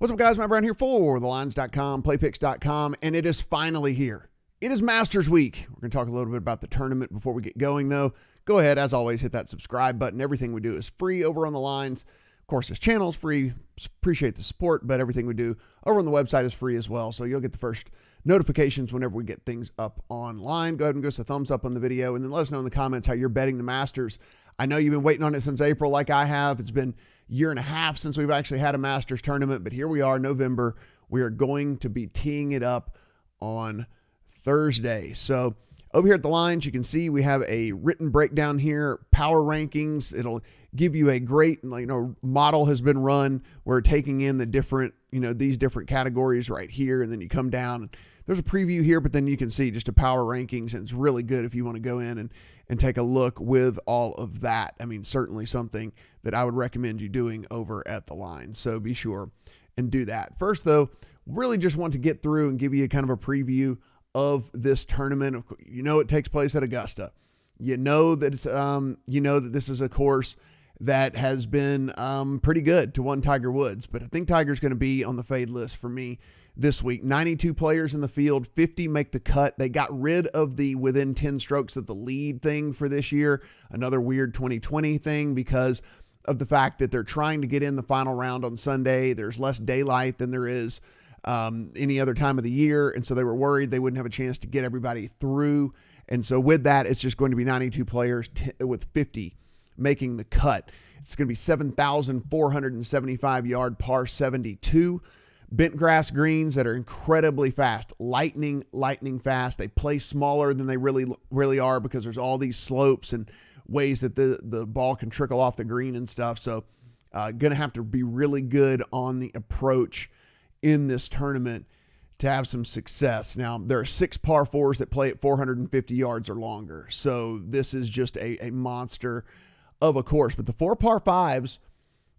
What's up, guys? Matt Brown here for thelines.com, playpicks.com, and it is finally here. It is Masters Week. We're going to talk a little bit about the tournament before we get going, though. Go ahead, as always, hit that subscribe button. Everything we do is free over on the lines. Of course, this channel is free. Appreciate the support, but everything we do over on the website is free as well, so you'll get the first notifications whenever we get things up online. Go ahead and give us a thumbs up on the video, and then let us know in the comments how you're betting the Masters. I know you've been waiting on it since April like I have. It's been a year and a half since we've actually had a Masters tournament, but here we are, November. We are going to be teeing it up on Thursday. So over here at the lines, you can see we have a written breakdown here, power rankings. It'll give you a great, model has been run. We're taking in the different, these different categories right here, and then you come down. There's a preview here, but then you can see just a power rankings, and it's really good if you want to go in and take a look with all of that. I mean, certainly something that I would recommend you doing over at the line. So be sure and do that. First, though, really just want to get through and give you kind of a preview of this tournament. It takes place at Augusta. You know that it's, that this is a course that has been pretty good to one Tiger Woods, but I think Tiger's going to be on the fade list for me this week. 92 players in the field, 50 make the cut. They got rid of the within 10 strokes of the lead thing for this year, another weird 2020 thing because of the fact that they're trying to get in the final round on Sunday. There's less daylight than there is any other time of the year, and so they were worried they wouldn't have a chance to get everybody through. And so with that, it's just going to be 92 players with 50 making the cut. It's going to be 7,475 yard par 72. Bent grass greens that are incredibly fast, lightning fast. They play smaller than they really are because there's all these slopes and ways that the ball can trickle off the green and stuff. So going to have to be really good on the approach in this tournament to have some success. Now, there are 6 par 4s that play at 450 yards or longer. So this is just a monster of a course. But the 4 par 5s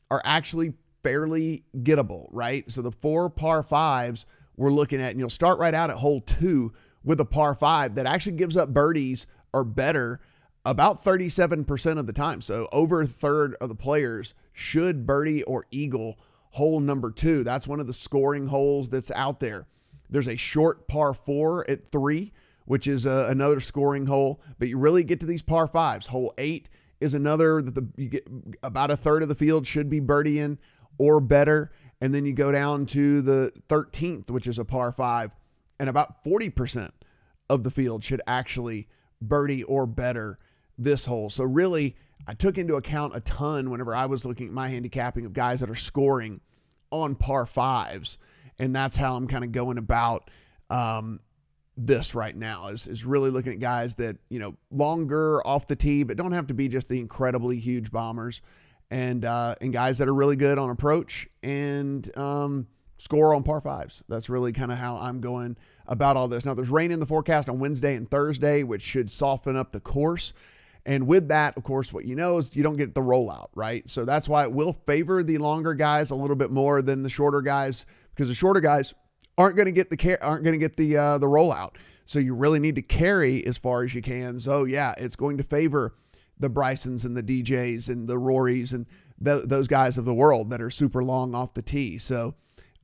are actually fairly gettable, right? So the 4 par 5s we're looking at, and you'll start right out at hole 2 with a par 5 that actually gives up birdies or better about 37% of the time. So over a third of the players should birdie or eagle hole number 2. That's one of the scoring holes that's out there. There's a short par 4 at 3, which is another scoring hole, but you really get to these par 5s. Hole 8 is another that you get about a third of the field should be birdieing or better. And then you go down to the 13th, which is a par 5, and about 40% of the field should actually birdie or better this hole. So really, I took into account a ton whenever I was looking at my handicapping of guys that are scoring on par 5s. And that's how I'm kind of going about this right now is really looking at guys that, longer off the tee, but don't have to be just the incredibly huge bombers. And guys that are really good on approach and score on par 5s. That's really kind of how I'm going about all this. Now, there's rain in the forecast on Wednesday and Thursday, which should soften up the course. And with that, of course, what is you don't get the rollout, right? So that's why it will favor the longer guys a little bit more than the shorter guys, because the shorter guys aren't going to get the rollout. So you really need to carry as far as you can. So yeah, it's going to favor the Brysons and the DJs and the Rorys and those guys of the world that are super long off the tee. So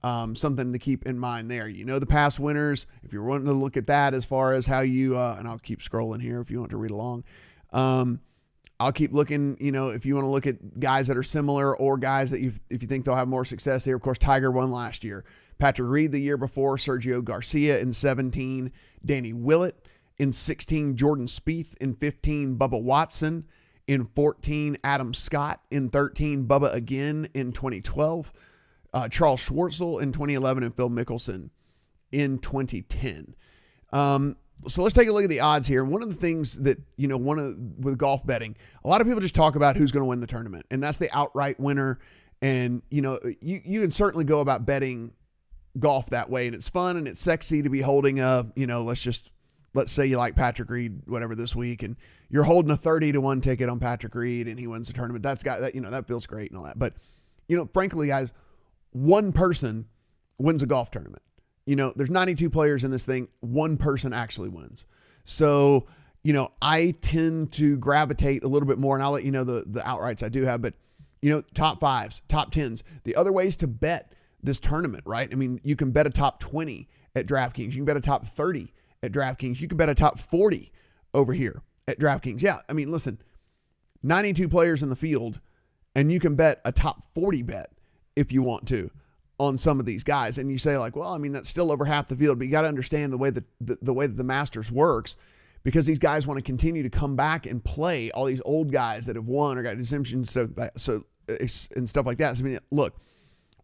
something to keep in mind there. The past winners, if you're wanting to look at that as far as how you, and I'll keep scrolling here if you want to read along. I'll keep looking, if you want to look at guys that are similar or guys that if you think they'll have more success here. Of course, Tiger won last year. Patrick Reed the year before, Sergio Garcia in 17, Danny Willett in 16, Jordan Spieth in 15, Bubba Watson in 14, Adam Scott in 13, Bubba again in 2012, Charles Schwartzel in 2011, and Phil Mickelson in 2010. So let's take a look at the odds here. And one of the things that, with golf betting, a lot of people just talk about who's going to win the tournament, and that's the outright winner. And, you can certainly go about betting golf that way, and it's fun and it's sexy to be holding let's say you like Patrick Reed, whatever, this week, and you're holding a 30-1 ticket on Patrick Reed and he wins the tournament. That feels great and all that. But, frankly, guys, one person wins a golf tournament. There's 92 players in this thing. One person actually wins. So, I tend to gravitate a little bit more, and I'll let you know the outrights I do have, but, top 5s, top 10s. The other ways to bet this tournament, right? I mean, you can bet a top 20 at DraftKings. You can bet a top 30 at DraftKings. You can bet a top 40 over here at DraftKings. Yeah, I mean, listen, 92 players in the field, and you can bet a top 40 bet if you want to on some of these guys. And you say like, well, I mean, that's still over half the field, but you got to understand the way that the Masters works, because these guys want to continue to come back and play all these old guys that have won or got exemptions and stuff like that. So, I mean, look,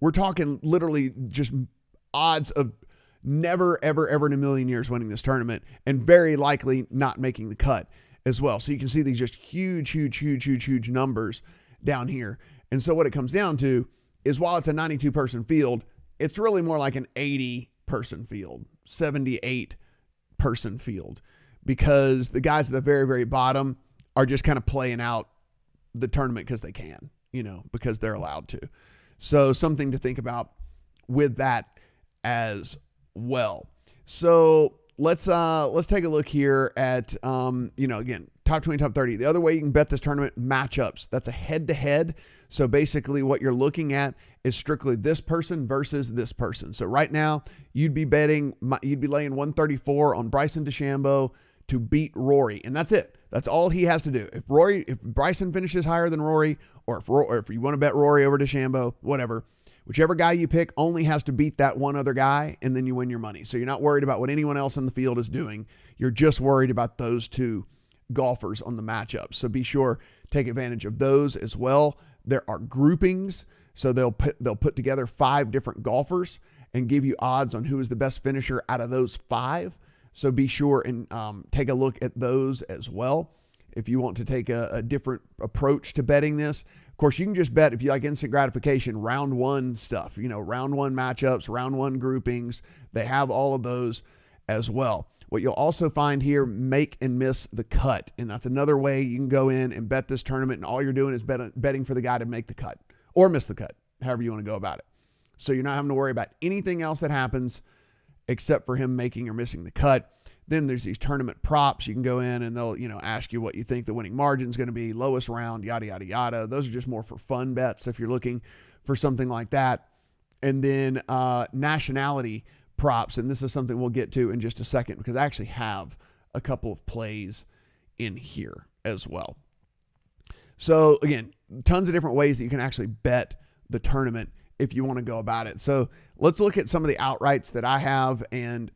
we're talking literally just odds of never, ever, ever in a million years winning this tournament, and very likely not making the cut as well. So you can see these just huge numbers down here. And so what it comes down to is, while it's a 92 person field, it's really more like an 80 person field, 78 person field, because the guys at the very, very bottom are just kind of playing out the tournament because they can, because they're allowed to. So something to think about with that as well. So let's take a look here at, again, top 20, top 30. The other way you can bet this tournament, matchups. That's a head-to-head. So basically what you're looking at is strictly this person versus this person. So right now you'd be laying 134 on Bryson DeChambeau to beat Rory. And that's it. That's all he has to do. If Bryson finishes higher than Rory, or if you want to bet Rory over DeChambeau, whatever, whichever guy you pick only has to beat that one other guy, and then you win your money. So you're not worried about what anyone else in the field is doing. You're just worried about those two golfers on the matchup. So be sure take advantage of those as well. There are groupings, so they'll put together 5 different golfers and give you odds on who is the best finisher out of those 5. So be sure and take a look at those as well if you want to take a different approach to betting this. Of course, you can just bet, if you like instant gratification, round 1 stuff, round 1 matchups, round 1 groupings. They have all of those as well. What you'll also find here, make and miss the cut. And that's another way you can go in and bet this tournament, and all you're doing is betting for the guy to make the cut or miss the cut, however you want to go about it. So you're not having to worry about anything else that happens except for him making or missing the cut. Then there's these tournament props. You can go in and they'll, ask you what you think the winning margin is going to be, lowest round, yada, yada, yada. Those are just more for fun bets if you're looking for something like that. And then nationality props. And this is something we'll get to in just a second, because I actually have a couple of plays in here as well. So again, tons of different ways that you can actually bet the tournament if you want to go about it. So let's look at some of the outrights that I have, and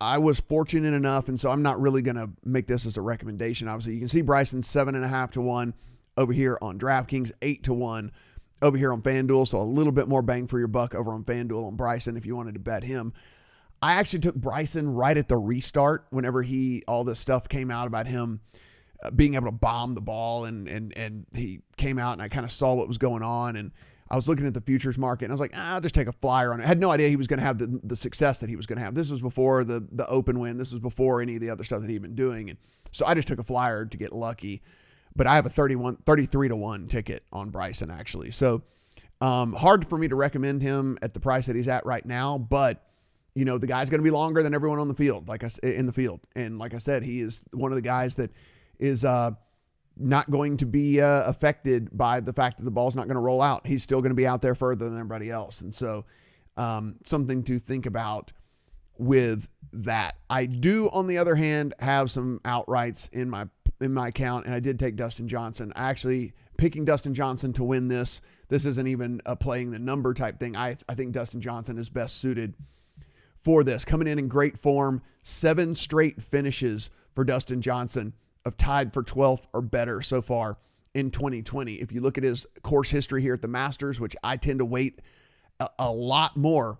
I was fortunate enough, and so I'm not really going to make this as a recommendation. Obviously, you can see Bryson 7.5 to 1 over here on DraftKings, 8 to 1 over here on FanDuel. So a little bit more bang for your buck over on FanDuel on Bryson if you wanted to bet him. I actually took Bryson right at the restart whenever all this stuff came out about him being able to bomb the ball, and he came out and I kind of saw what was going on, and I was looking at the futures market and I was like, I'll just take a flyer on it. I had no idea he was going to have the success that he was going to have. This was before the Open win. This was before any of the other stuff that he'd been doing. And so I just took a flyer to get lucky. But I have a 33 to 1 ticket on Bryson, actually. So hard for me to recommend him at the price that he's at right now. But, the guy's going to be longer than everyone on the field, in the field. And like I said, he is one of the guys that is not going to be affected by the fact that the ball's not going to roll out. He's still going to be out there further than everybody else. And so something to think about with that. I do, on the other hand, have some outrights in my account, and I did take Dustin Johnson. Actually, picking Dustin Johnson to win this isn't even a playing the number type thing. I think Dustin Johnson is best suited for this. Coming in great form, 7 straight finishes for Dustin Johnson of tied for 12th or better so far in 2020. If you look at his course history here at the Masters, which I tend to weight a lot more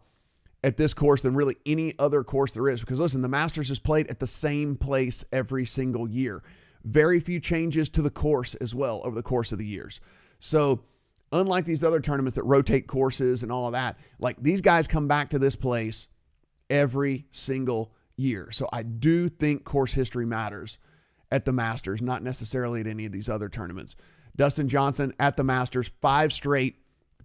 at this course than really any other course there is. Because listen, the Masters is played at the same place every single year. Very few changes to the course as well over the course of the years. So unlike these other tournaments that rotate courses and all of that, like these guys come back to this place every single year. So I do think course history matters at the Masters, not necessarily at any of these other tournaments. Dustin Johnson at the Masters, 5 straight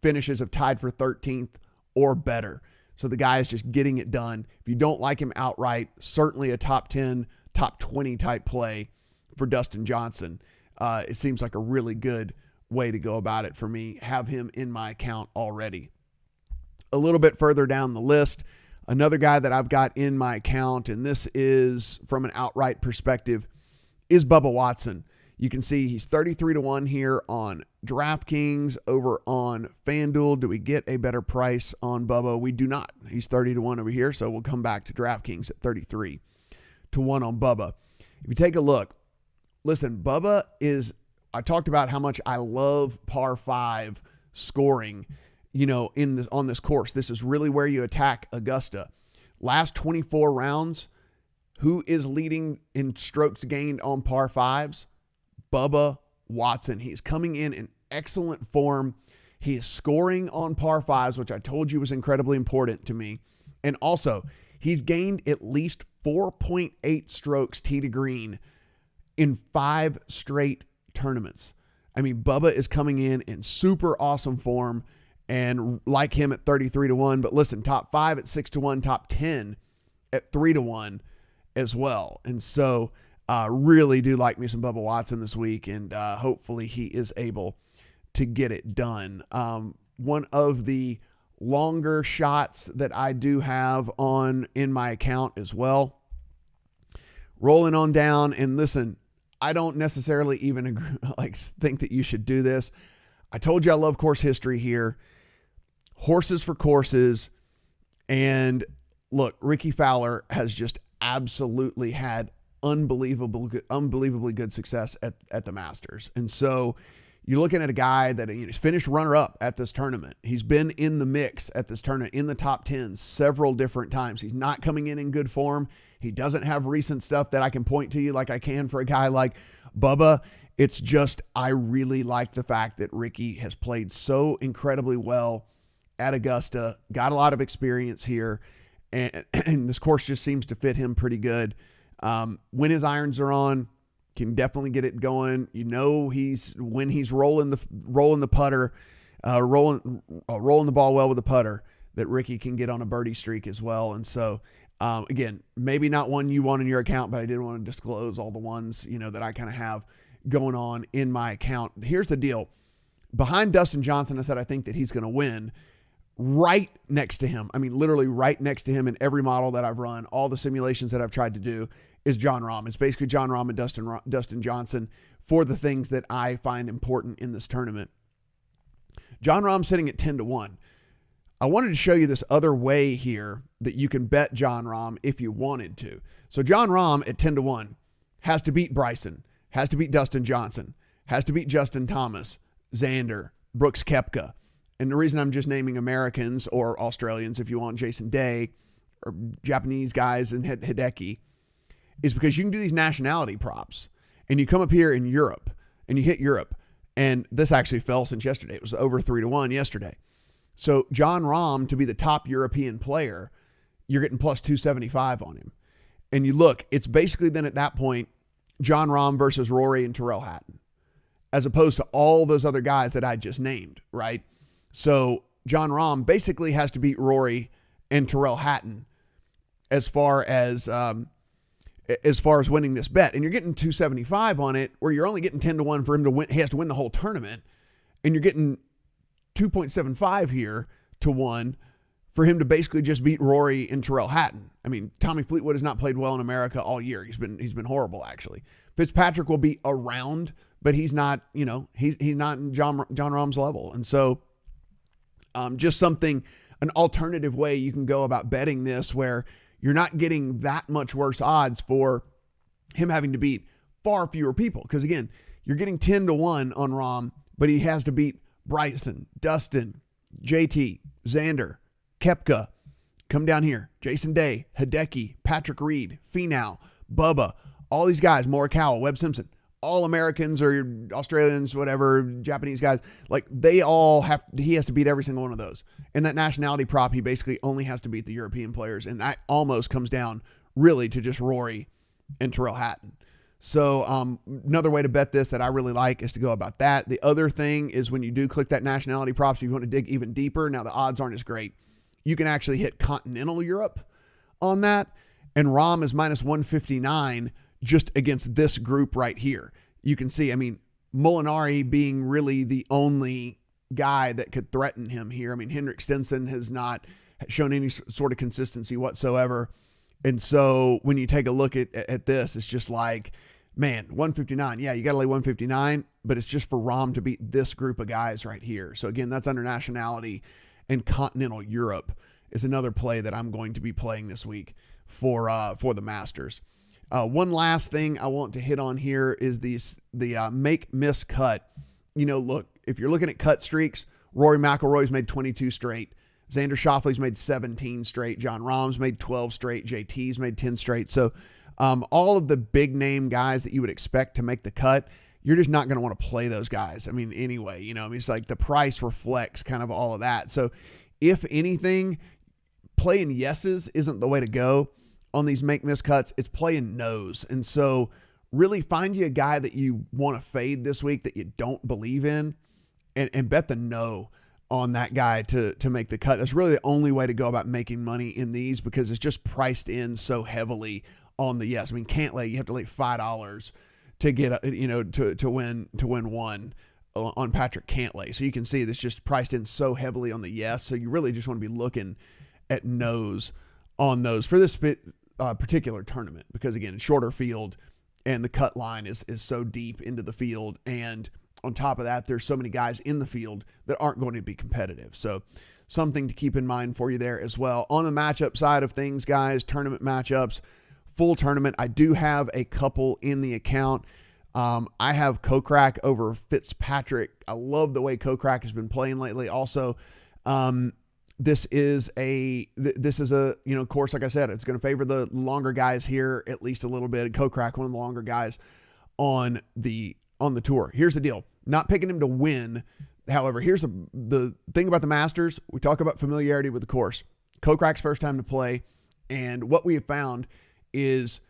finishes of tied for 13th or better. So the guy is just getting it done. If you don't like him outright, certainly a top 10, top 20 type play for Dustin Johnson. It seems like a really good way to go about it for me. Have him in my account already. A little bit further down the list, another guy that I've got in my account, and this is from an outright perspective, is Bubba Watson. You can see he's 33-1 here on DraftKings. Over on FanDuel, do we get a better price on Bubba? We do not. He's 30-1 over here, so we'll come back to DraftKings at 33-1 on Bubba. If you take a look, listen, Bubba is, I talked about how much I love par 5 scoring, on this course. This is really where you attack Augusta. Last 24 rounds, who is leading in strokes gained on par 5s? Bubba Watson. He's coming in excellent form. He is scoring on par 5s, which I told you was incredibly important to me. And also, he's gained at least 4.8 strokes tee to green in 5 straight tournaments. I mean, Bubba is coming in super awesome form, and like him at 33-1. But listen, top 5 at 6-1, top 10 at 3-1 as well. And so, really do like me some Bubba Watson this week, and hopefully he is able to get it done. One of the longer shots that I do have in my account as well. Rolling on down, and listen, I don't necessarily even agree, think that you should do this. I told you I love course history here. Horses for courses. And look, Ricky Fowler has just absolutely had unbelievably good success at the Masters. And so you're looking at a guy that he's finished runner-up at this tournament. He's been in the mix at this tournament, in the top 10 several different times. He's not coming in good form. He doesn't have recent stuff that I can point to you like I can for a guy like Bubba. It's just, I really like the fact that Ricky has played so incredibly well at Augusta, got a lot of experience here, and this course just seems to fit him pretty good. When his irons are on, can definitely get it going. When he's rolling the putter, rolling the ball well with the putter, that Ricky can get on a birdie streak as well. And so, again, maybe not one you want in your account, but I did want to disclose all the ones, that I kind of have going on in my account. Here's the deal. Behind Dustin Johnson, I said I think that he's going to win. Right next to him, I mean, literally right next to him in every model that I've run, all the simulations that I've tried to do, is Jon Rahm. It's basically Jon Rahm and Dustin Johnson for the things that I find important in this tournament. Jon Rahm sitting at 10-1. I wanted to show you this other way here that you can bet Jon Rahm if you wanted to. So Jon Rahm at 10-1 has to beat Bryson, has to beat Dustin Johnson, has to beat Justin Thomas, Xander, Brooks Koepka. And the reason I'm just naming Americans or Australians, if you want, Jason Day, or Japanese guys and Hideki, is because you can do these nationality props. And you come up here in Europe, and you hit Europe. And this actually fell since yesterday. It was over 3-1 yesterday. So Jon Rahm, to be the top European player, you're getting plus 275 on him. And you look, it's basically then at that point, Jon Rahm versus Rory and Tyrrell Hatton, as opposed to all those other guys that I just named, right? So Jon Rahm basically has to beat Rory and Tyrrell Hatton as far as winning this bet. And you're getting 275 on it, where you're only getting 10-1 for him to win. He has to win the whole tournament. And you're getting 2.75 here to 1 for him to basically just beat Rory and Tyrrell Hatton. I mean, Tommy Fleetwood has not played well in America all year. He's been horrible, actually. Fitzpatrick will be around, but he's not, he's not in Jon Rahm's level. And so just an alternative way you can go about betting this, where you're not getting that much worse odds for him having to beat far fewer people. Because again, you're getting 10-1 on Rahm, but he has to beat Bryson, Dustin, JT, Xander, Koepka, come down here, Jason Day, Hideki, Patrick Reed, Finau, Bubba, all these guys, Morikawa, Webb Simpson, all Americans or Australians, whatever, Japanese guys, he has to beat every single one of those. And that nationality prop, he basically only has to beat the European players. And that almost comes down really to just Rory and Tyrrell Hatton. So another way to bet this that I really like is to go about that. The other thing is when you do click that nationality props, if you want to dig even deeper, now the odds aren't as great. You can actually hit continental Europe on that. And Rahm is minus 159 just against this group right here. You can see, Molinari being really the only guy that could threaten him here. I mean, Henrik Stenson has not shown any sort of consistency whatsoever. And so when you take a look at this, it's just like, man, 159. Yeah, you got to lay 159, but it's just for Rahm to beat this group of guys right here. So again, that's under nationality, and continental Europe is another play that I'm going to be playing this week for the Masters. One last thing I want to hit on here is the make miss cut. Look, if you're looking at cut streaks, Rory McIlroy's made 22 straight. Xander Schauffele's made 17 straight. Jon Rahm's made 12 straight. JT's made 10 straight. So all of the big name guys that you would expect to make the cut, you're just not going to want to play those guys. I mean, anyway, it's like the price reflects kind of all of that. So if anything, playing yeses isn't the way to go on these make miss cuts. It's playing nos. And so really find you a guy that you want to fade this week that you don't believe in, and bet the no on that guy to make the cut. That's really the only way to go about making money in these, because it's just priced in so heavily on the yes. I mean, Cantlay, you have to lay $5 to get to win one on Patrick Cantlay. So you can see this just priced in so heavily on the yes. So you really just want to be looking at no's on those for this particular tournament, because again, it's shorter field and the cut line is so deep into the field, and on top of that, there's so many guys in the field that aren't going to be competitive. So something to keep in mind for you there as well. On the matchup side of things, guys, tournament matchups, full tournament, I do have a couple in the account. I have Kokrak over Fitzpatrick. I love the way Kokrak has been playing lately. Also, this is a course, like I said, it's going to favor the longer guys here at least a little bit. Kokrak, one of the longer guys on the tour. Here's the deal. Not picking him to win. However, here's the thing about the Masters. We talk about familiarity with the course. Kokrak's first time to play, and what we have found is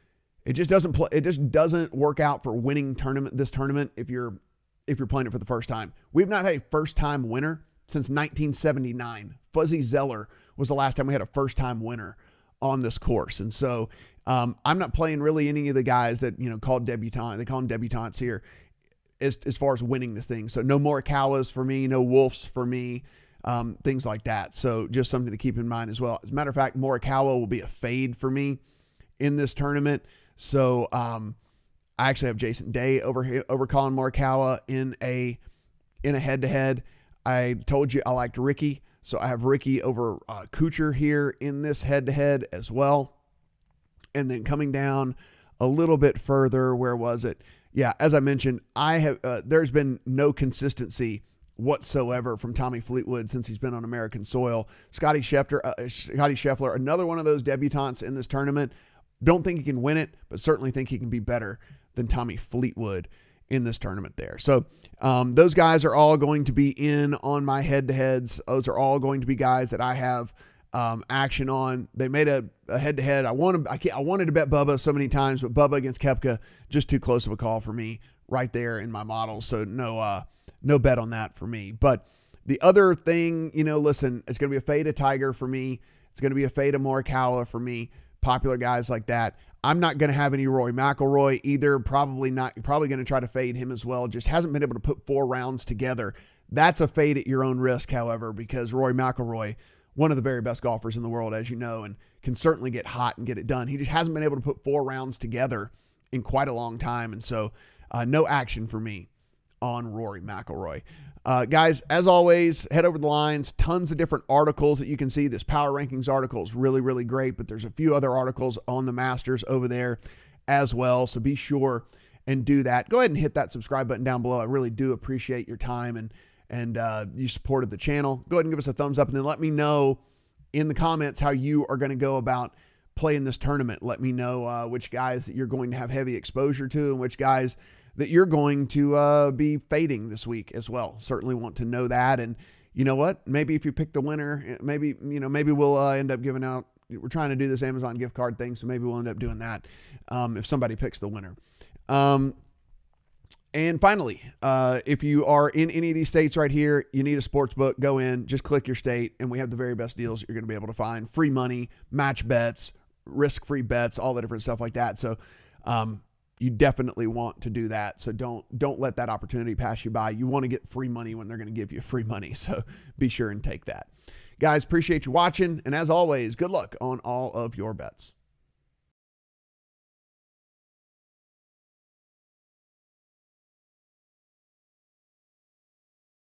it just doesn't work out for winning this tournament if you're playing it for the first time. We've not had a first time winner since 1979. Fuzzy Zeller was the last time we had a first time winner on this course. And so I'm not playing really any of the guys that called debutant. They call them debutantes here as far as winning this thing. So no Morikawas for me, no Wolfs for me, things like that. So just something to keep in mind as well. As a matter of fact, Morikawa will be a fade for me in this tournament. So I actually have Jason Day over Colin Morikawa in a head-to-head. I told you I liked Ricky, so I have Ricky over Kuchar here in this head-to-head as well. And then coming down a little bit further, where was it? Yeah, as I mentioned, there's been no consistency whatsoever from Tommy Fleetwood since he's been on American soil. Scotty Scheffler, another one of those debutantes in this tournament. Don't think he can win it, but certainly think he can be better than Tommy Fleetwood in this tournament there. So those guys are all going to be in on my head-to-heads. Those are all going to be guys that I have action on. They made a head-to-head. I wanted to bet Bubba so many times, but Bubba against Koepka, just too close of a call for me right there in my model. So no bet on that for me. But the other thing, listen, it's going to be a fade of Tiger for me. It's going to be a fade of Morikawa for me. Popular guys like that. I'm not going to have any Rory McIlroy either. Probably not. Probably going to try to fade him as well. Just hasn't been able to put 4 rounds together. That's a fade at your own risk, however, because Rory McIlroy, one of the very best golfers in the world, as you know, and can certainly get hot and get it done. He just hasn't been able to put 4 rounds together in quite a long time. And so no action for me on Rory McIlroy. Guys, as always, head over the lines. Tons of different articles that you can see. This Power Rankings article is really, really great, but there's a few other articles on the Masters over there as well. So be sure and do that. Go ahead and hit that subscribe button down below. I really do appreciate your time and you supported the channel. Go ahead and give us a thumbs up, and then let me know in the comments how you are going to go about playing this tournament. Let me know which guys that you're going to have heavy exposure to and which guys that you're going to be fading this week as well. Certainly want to know that. And you know what? Maybe if you pick the winner, maybe we'll end up giving out. We're trying to do this Amazon gift card thing, so maybe we'll end up doing that if somebody picks the winner. And finally, if you are in any of these states right here, you need a sportsbook, go in, just click your state, and we have the very best deals you're going to be able to find. Free money, match bets, risk-free bets, all the different stuff like that. So you definitely want to do that. So don't let that opportunity pass you by. You want to get free money when they're going to give you free money. So be sure and take that. Guys, appreciate you watching. And as always, good luck on all of your bets.